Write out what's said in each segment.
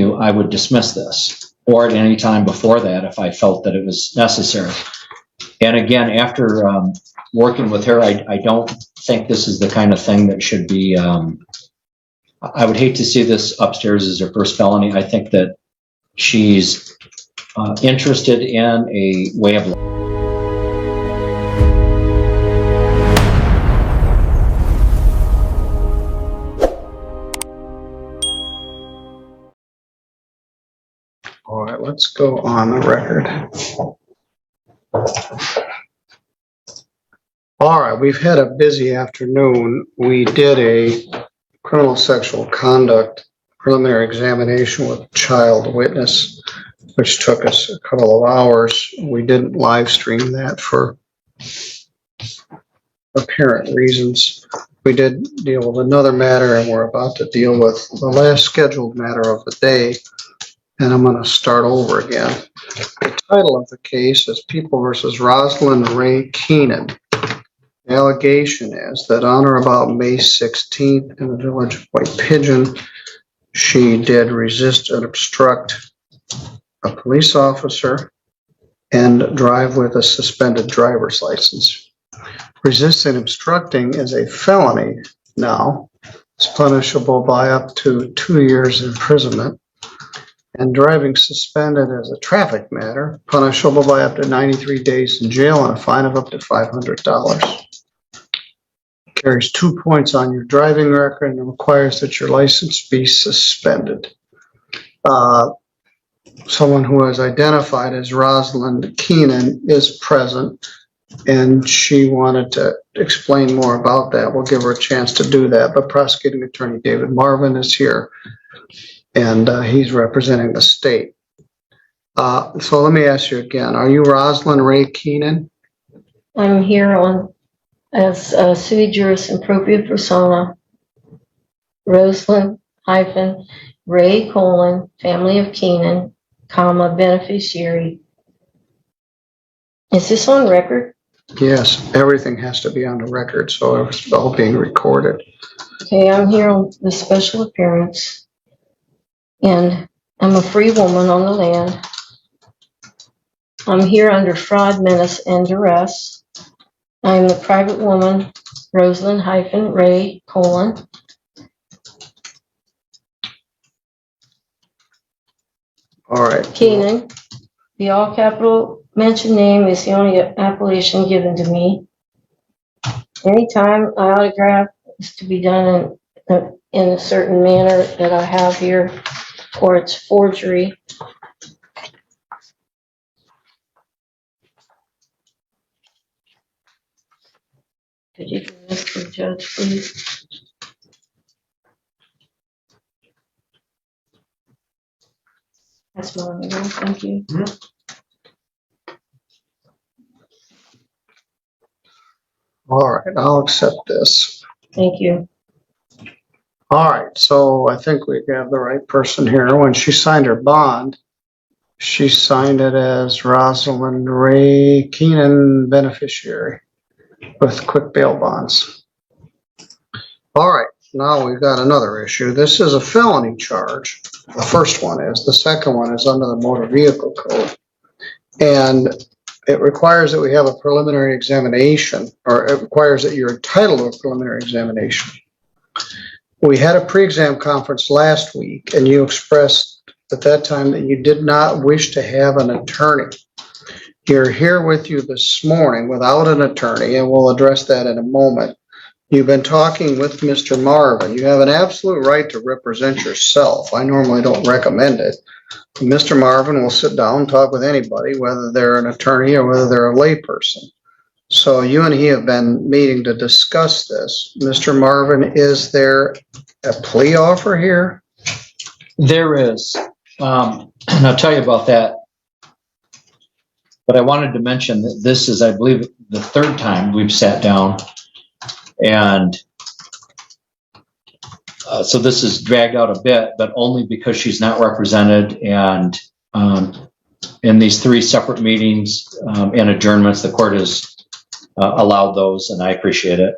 I would dismiss this, or at any time before that if I felt that it was necessary. And again, after working with her, I don't think this is the kind of thing that should be, I would hate to see this upstairs as her first felony. I think that she's interested in a way of life. All right, let's go on the record. All right, we've had a busy afternoon. We did a criminal sexual conduct preliminary examination with a child witness, which took us a couple of hours. We didn't live stream that for apparent reasons. We did deal with another matter, and we're about to deal with the last scheduled matter of the day. And I'm going to start over again. The title of the case is People versus Rosalind Ray Keenan. The allegation is that on or about May 16th in the village of White Pigeon, she did resist and obstruct a police officer and drive with a suspended driver's license. Resisting and obstructing is a felony now. It's punishable by up to 2 years imprisonment. And driving suspended as a traffic matter, punishable by up to 93 days in jail and a fine of up to $500. Carries 2 points on your driving record and requires that your license be suspended. Someone who is identified as Rosalind Keenan is present, and she wanted to explain more about that. We'll give her a chance to do that, but Prosecuting Attorney David Marvin is here. And he's representing the state. So let me ask you again, are you Rosalind Ray Keenan? I'm here on as sui juris in propria persona, Rosalind hyphen Ray colon family of Keenan, comma beneficiary. Is this on record? Yes, everything has to be on the record, so it's all being recorded. Okay, I'm here on the special appearance. And I'm a free woman on the land. I'm here under fraud, menace, and duress. I am the private woman, Rosalind hyphen Ray colon. All right. Keenan. The all capital mentioned name is the only appellation given to me. Anytime I autograph is to be done in a certain manner that I have here, or it's forgery. Could you give this to the judge, please? That's mine, thank you. All right, I'll accept this. Thank you. All right, so I think we have the right person here. When she signed her bond, she signed it as Rosalind Ray Keenan beneficiary with quick bail bonds. All right, now we've got another issue. This is a felony charge. The first one is. The second one is under the Motor Vehicle Code. And it requires that we have a preliminary examination, or it requires that you're entitled to a preliminary examination. We had a pre-exam conference last week, and you expressed at that time that you did not wish to have an attorney. You're here with you this morning without an attorney, and we'll address that in a moment. You've been talking with Mr. Marvin. You have an absolute right to represent yourself. I normally don't recommend it. Mr. Marvin will sit down and talk with anybody, whether they're an attorney or whether they're a layperson. So you and he have been meeting to discuss this. Mr. Marvin, is there a plea offer here? There is. And I'll tell you about that. But I wanted to mention that this is, I believe, the third time we've sat down. And so this is dragged out a bit, but only because she's not represented. And in these 3 separate meetings and adjournments, the court has allowed those, and I appreciate it.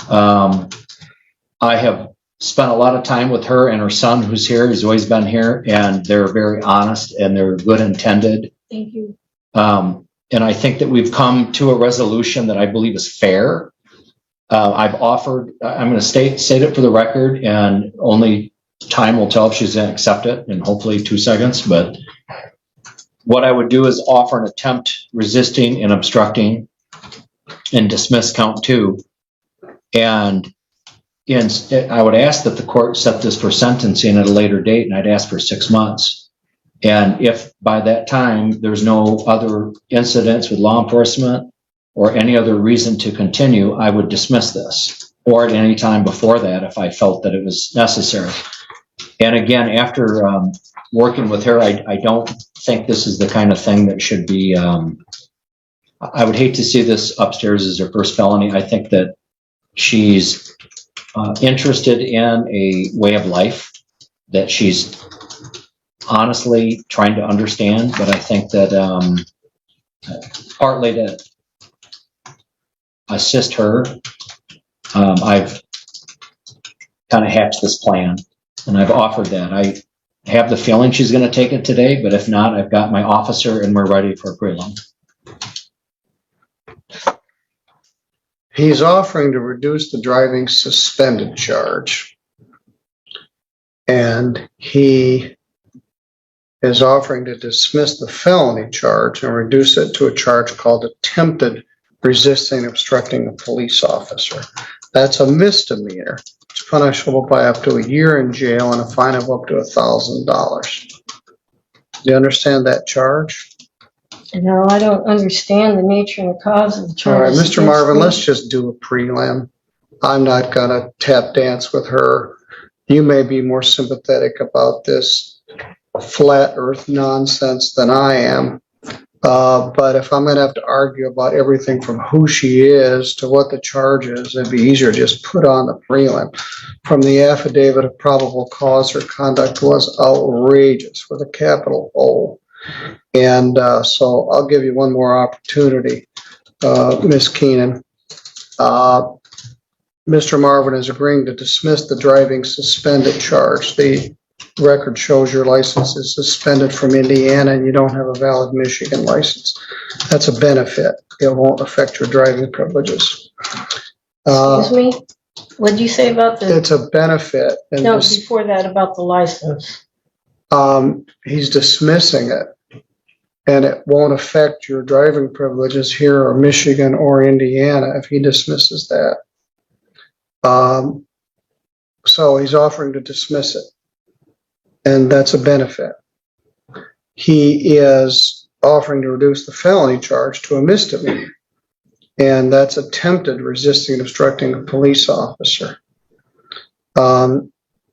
I have spent a lot of time with her and her son, who's here. He's always been here, and they're very honest and they're good intended. Thank you. And I think that we've come to a resolution that I believe is fair. I've offered, I'm going to state it for the record, and only time will tell if she's going to accept it, in hopefully 2 seconds. But what I would do is offer an attempt resisting and obstructing and dismiss count 2. And I would ask that the court set this for sentencing at a later date, and I'd ask for 6 months. And if by that time there's no other incidents with law enforcement or any other reason to continue, I would dismiss this, or at any time before that if I felt that it was necessary. And again, after working with her, I don't think this is the kind of thing that should be, I would hate to see this upstairs as her first felony. I think that she's interested in a way of life that she's honestly trying to understand, but I think that partly to assist her, I've kind of hatched this plan, and I've offered that. I have the feeling she's going to take it today, but if not, I've got my officer and we're ready for a prelim. He's offering to reduce the driving suspended charge. And he is offering to dismiss the felony charge and reduce it to a charge called attempted resisting obstructing a police officer. That's a misdemeanor. It's punishable by up to a year in jail and a fine of up to $1,000. Do you understand that charge? No, I don't understand the nature and the cause of the charge. All right, Mr. Marvin, let's just do a prelim. I'm not going to tap dance with her. You may be more sympathetic about this flat earth nonsense than I am. But if I'm going to have to argue about everything from who she is to what the charge is, it'd be easier to just put on the prelim. From the affidavit of probable cause, her conduct was outrageous with a capital O. And so I'll give you one more opportunity, Ms. Keenan. Mr. Marvin is agreeing to dismiss the driving suspended charge. The record shows your license is suspended from Indiana and you don't have a valid Michigan license. That's a benefit. It won't affect your driving privileges. Excuse me? What did you say about the? It's a benefit. And no, before that about the license. He's dismissing it, and it won't affect your driving privileges here or Michigan or Indiana if he dismisses that. So he's offering to dismiss it, and that's a benefit. He is offering to reduce the felony charge to a misdemeanor, and that's attempted resisting and obstructing a police officer.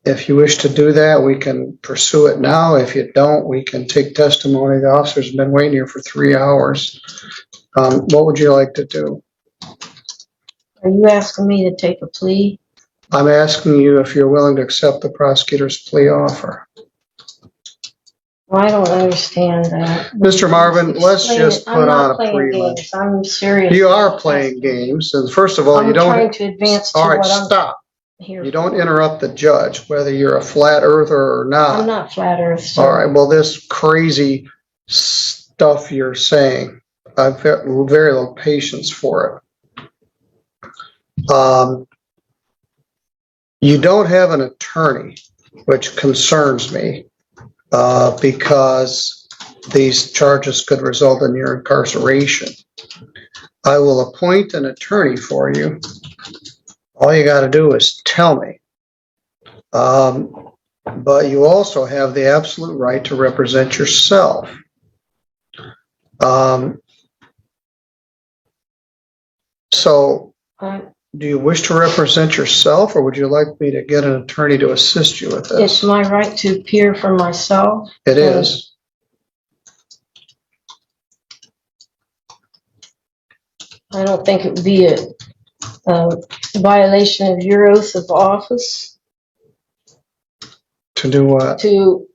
If you wish to do that, we can pursue it now. If you don't, we can take testimony. The officer's been waiting here for 3 hours. What would you like to do? Are you asking me to take a plea? I'm asking you if you're willing to accept the prosecutor's plea offer. Well, I don't understand that. Mr. Marvin, let's just put on a prelim. I'm serious. You are playing games, and first of all, you don't. I'm trying to advance to all right, what I'm stop. here. You don't interrupt the judge, whether you're a flat earther or not. I'm not flat earth. So. All right, well, this crazy stuff you're saying, I've got very little patience for it. You don't have an attorney, which concerns me, because these charges could result in your incarceration. I will appoint an attorney for you. All you got to do is tell me. But you also have the absolute right to represent yourself. So, do you wish to represent yourself, or would you like me to get an attorney to assist you with this? It's my right to appear for myself. It is. I don't think it would be a violation of your oath of office. To do what? To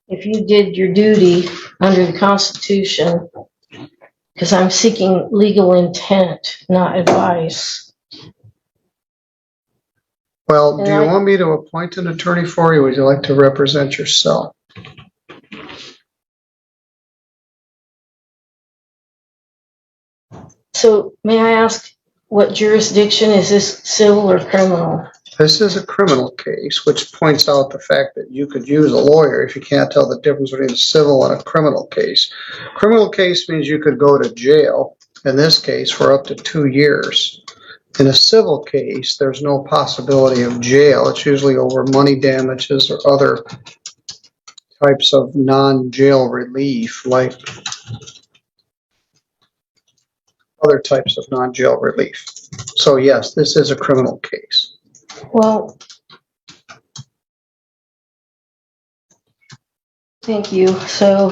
if you did your duty under the Constitution because I'm seeking legal intent, not advice. Well, do And you I- want me to appoint an attorney for you? Or would you like to represent yourself? So may I ask what jurisdiction? Is this civil or criminal? This is a criminal case, which points out the fact that you could use a lawyer if you can't tell the difference between a civil and a criminal case. Criminal case means you could go to jail, in this case, for up to 2 years. In a civil case, there's no possibility of jail. It's usually over money damages or other types of non-jail relief, like other types of non-jail relief. So yes, this is a criminal case. Well, thank you. So,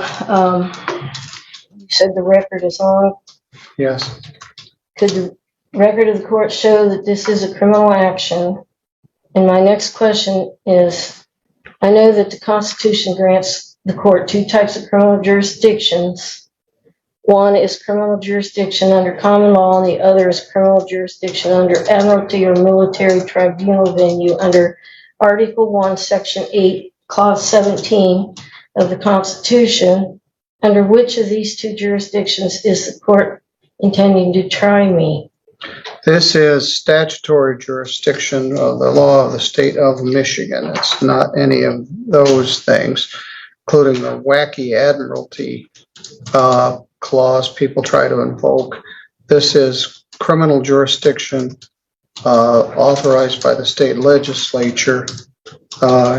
you said the record is on. Yes. Could the record of the court show that this is a criminal action? And my next question is, I know that the Constitution grants the court 2 types of criminal jurisdictions. One is criminal jurisdiction under common law, and the other is criminal jurisdiction under admiralty or military tribunal venue under Article 1, Section 8, Clause 17 of the Constitution. Under which of these 2 jurisdictions is the court intending to try me? This is statutory jurisdiction of the law of the state of Michigan. It's not any of those things, including the WACKY admiralty clause people try to invoke. This is criminal jurisdiction authorized by the state legislature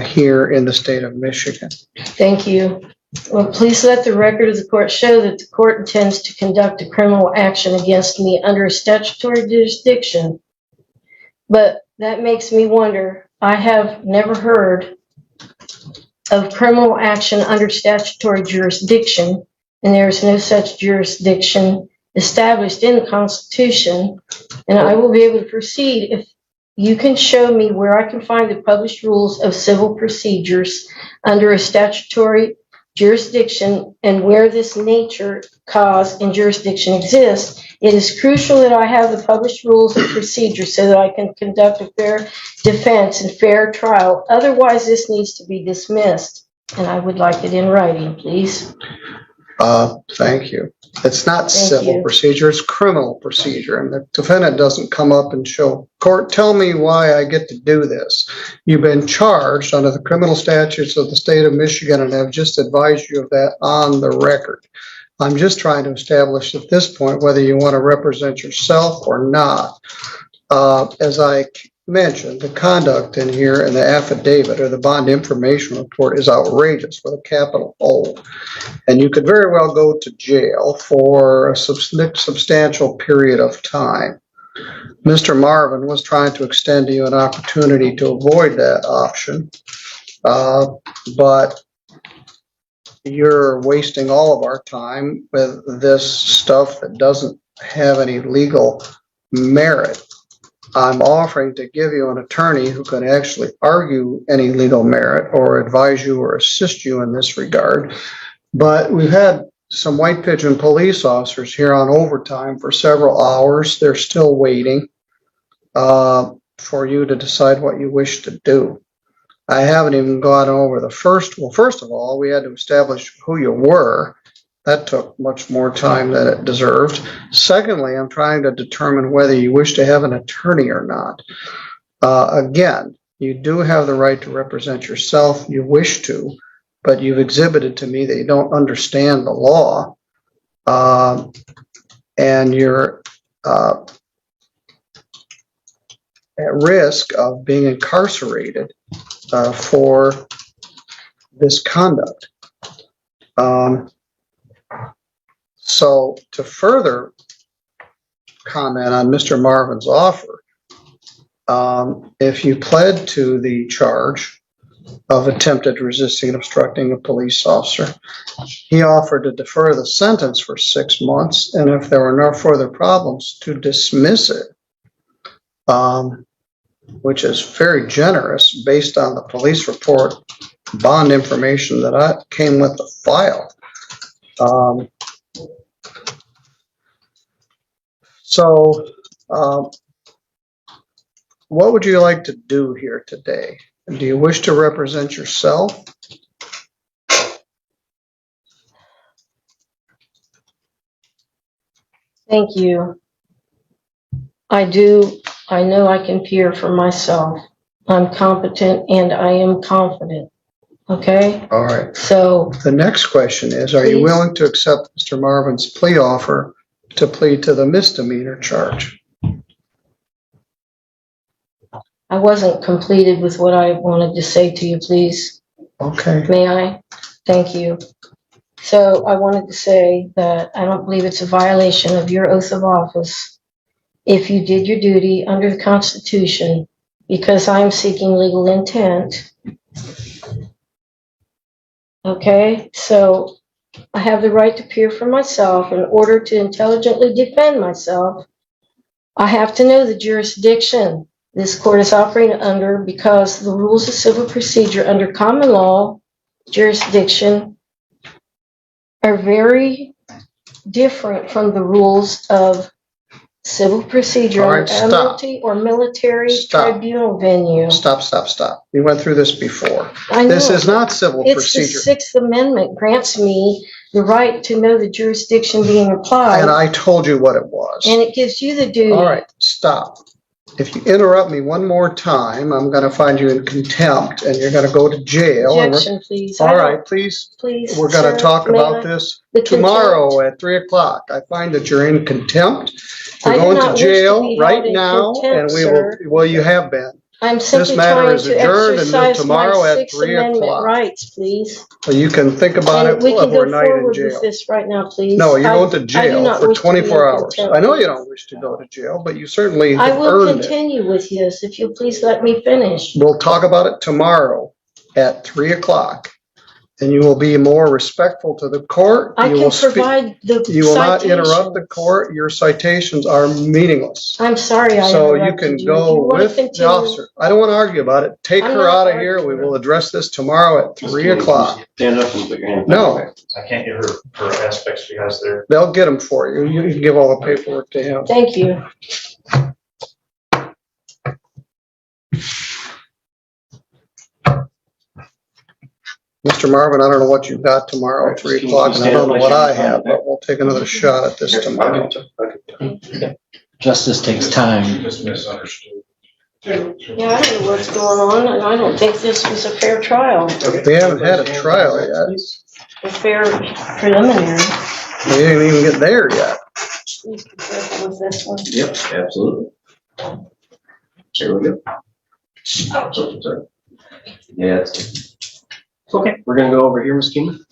here in the state of Michigan. Thank you. Well, please let the record of the court show that the court intends to conduct a criminal action against me under a statutory jurisdiction. But that makes me wonder, I have never heard of criminal action under statutory jurisdiction, and there is no such jurisdiction established in the Constitution. And I will be able to proceed if you can show me where I can find the published rules of civil procedures under a statutory jurisdiction and where this nature, cause, and jurisdiction exists. It is crucial that I have the published rules of procedure so that I can conduct a fair defense and fair trial. Otherwise, this needs to be dismissed. And I would like it in writing, please. Thank you. It's not Thank civil you. procedure, it's criminal procedure. And the defendant doesn't come up and show, court, tell me why I get to do this. You've been charged under the criminal statutes of the state of Michigan, and I've just advised you of that on the record. I'm just trying to establish at this point whether you want to represent yourself or not. As I mentioned, the conduct in here in the affidavit or the bond information report is outrageous with a capital O. And you could very well go to jail for a substantial period of time. Mr. Marvin was trying to extend to you an opportunity to avoid that option, but you're wasting all of our time with this stuff that doesn't have any legal merit. I'm offering to give you an attorney who can actually argue any legal merit or advise you or assist you in this regard. But we've had some White Pigeon police officers here on overtime for several hours. They're still waiting for you to decide what you wish to do. I haven't even gone over the first. Well, first of all, we had to establish who you were. That took much more time than it deserved. Secondly, I'm trying to determine whether you wish to have an attorney or not. Again, you do have the right to represent yourself. You wish to, but you've exhibited to me that you don't understand the law, and you're at risk of being incarcerated for this conduct. So to further comment on Mr. Marvin's offer, if you pled to the charge of attempted resisting and obstructing a police officer, he offered to defer the sentence for 6 months, and if there were no further problems, to dismiss it, which is very generous based on the police report bond information that I came with the file. So, what would you like to do here today? Do you wish to represent yourself? Thank you. I do. I know I can peer for myself. I'm competent and I am confident. Okay? All right. So, The next question is, are you Please. willing to accept Mr. Marvin's plea offer to plead to the misdemeanor charge? I wasn't completed with what I wanted to say to you, please. Okay. May I? Thank you. So I wanted to say that I don't believe it's a violation of your oath of office if you did your duty under the Constitution, because I'm seeking legal intent. Okay, so I have the right to peer for myself. In order to intelligently defend myself, I have to know the jurisdiction this court is operating under, because the rules of civil procedure under common law jurisdiction are very different from the rules of civil procedure All right, under stop. admiralty or military Stop. tribunal venue. Stop, stop, stop. We went through this before. I know. This is not civil It's procedure. the Sixth Amendment grants me the right to know the jurisdiction being applied, And I told you what it was. and it gives you the duty. All right, stop. If you interrupt me one more time, I'm going to find you in contempt and you're going to go to jail. Objection, please. All right, please. Please. We're going to sir, talk may about I- this the tomorrow contempt. at 3 o'clock. I find that you're in contempt. I You're do going not to wish to jail be right held in now, contempt, and we sir. will. Well, you have been. I'm simply This matter trying is to adjourned until exercise tomorrow my at Sixth 3 Amendment o'clock. rights, please. So you can think about And it we can go overnight in forward jail. with this right now, please. No, you're going to I do jail not for wish to be in 24 hours. contempt. I know you don't wish to go to jail, but you certainly I have will earned it. continue with this if you'll please let me finish. We'll talk about it tomorrow at 3 o'clock. And you will be more respectful to the court. I You can will speak. provide the You will not interrupt the citations. court. Your citations are meaningless. I'm sorry I So you interrupted can you. If you go want to with the continue, officer. I don't want to argue about it. Take I'm her not out of here. We arguing. will address this tomorrow at 3 o'clock. Stand up and put your hand. No, I can't get her aspects she has there. they'll get them for you. You can give all the paperwork to him. Thank you. Mr. Marvin, I don't know what you've got tomorrow at 3 o'clock, and I don't know what I have, but we'll take another shot at this tomorrow. Justice takes time. Just misunderstood. Yeah, I don't know what's going on, and I don't think this was a fair trial, We haven't had a trial yet. a fair preliminary. We didn't even get there yet. Please be careful with this one. Yep, absolutely. There we go. Sorry. Yeah, it's okay. We're gonna go over here, Ms. Keenan.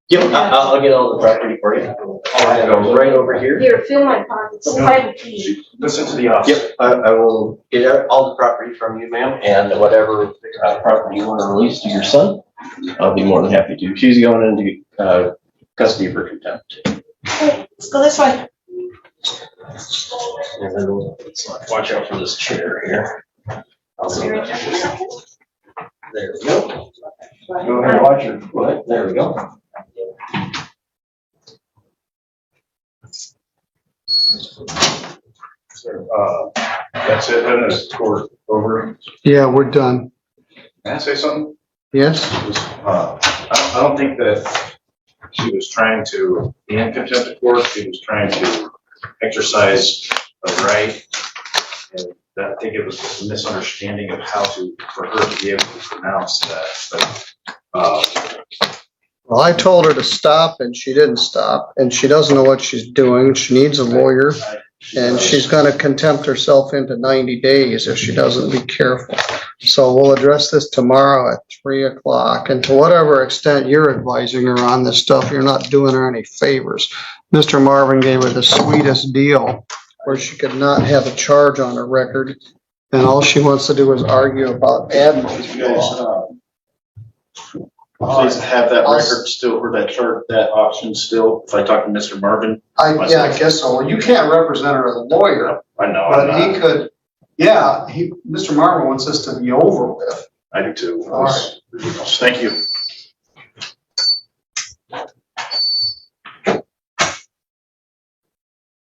Yep, I'll get all the property for you. I'll go right over here. Here, fill my pockets. Find a key. Listen to the officer. Yep, I will get all the property from you, ma'am, and whatever property you want to release to your son, I'll be more than happy to. She's going into custody for contempt. Okay, let's go this way. And then watch out for this chair here. There we go. Go ahead and watch your foot. There we go. That's it, then it's court over. Yeah, we're done. Can I say something? Yes? I don't think that she was trying to be in contempt of court. She was trying to exercise a right. And I think it was just a misunderstanding of how for her to be able to pronounce that. But, Well, I told her to stop and she didn't stop, and she doesn't know what she's doing. She needs a lawyer, and she's gonna contempt herself into 90 days if she doesn't be careful. So we'll address this tomorrow at 3 o'clock, and to whatever extent you're advising her on this stuff, you're not doing her any favors. Mr. Marvin gave her the sweetest deal where she could not have a charge on her record, and all she wants to do is argue about admiralty law. Please have that record still, or that chart, that option still, if I talk to Mr. Marvin. Yeah, I guess so. Well, you can't represent her as a lawyer, I know, but he could, yeah, Mr. Marvin wants this to be over with. I do too. All right. Thank you.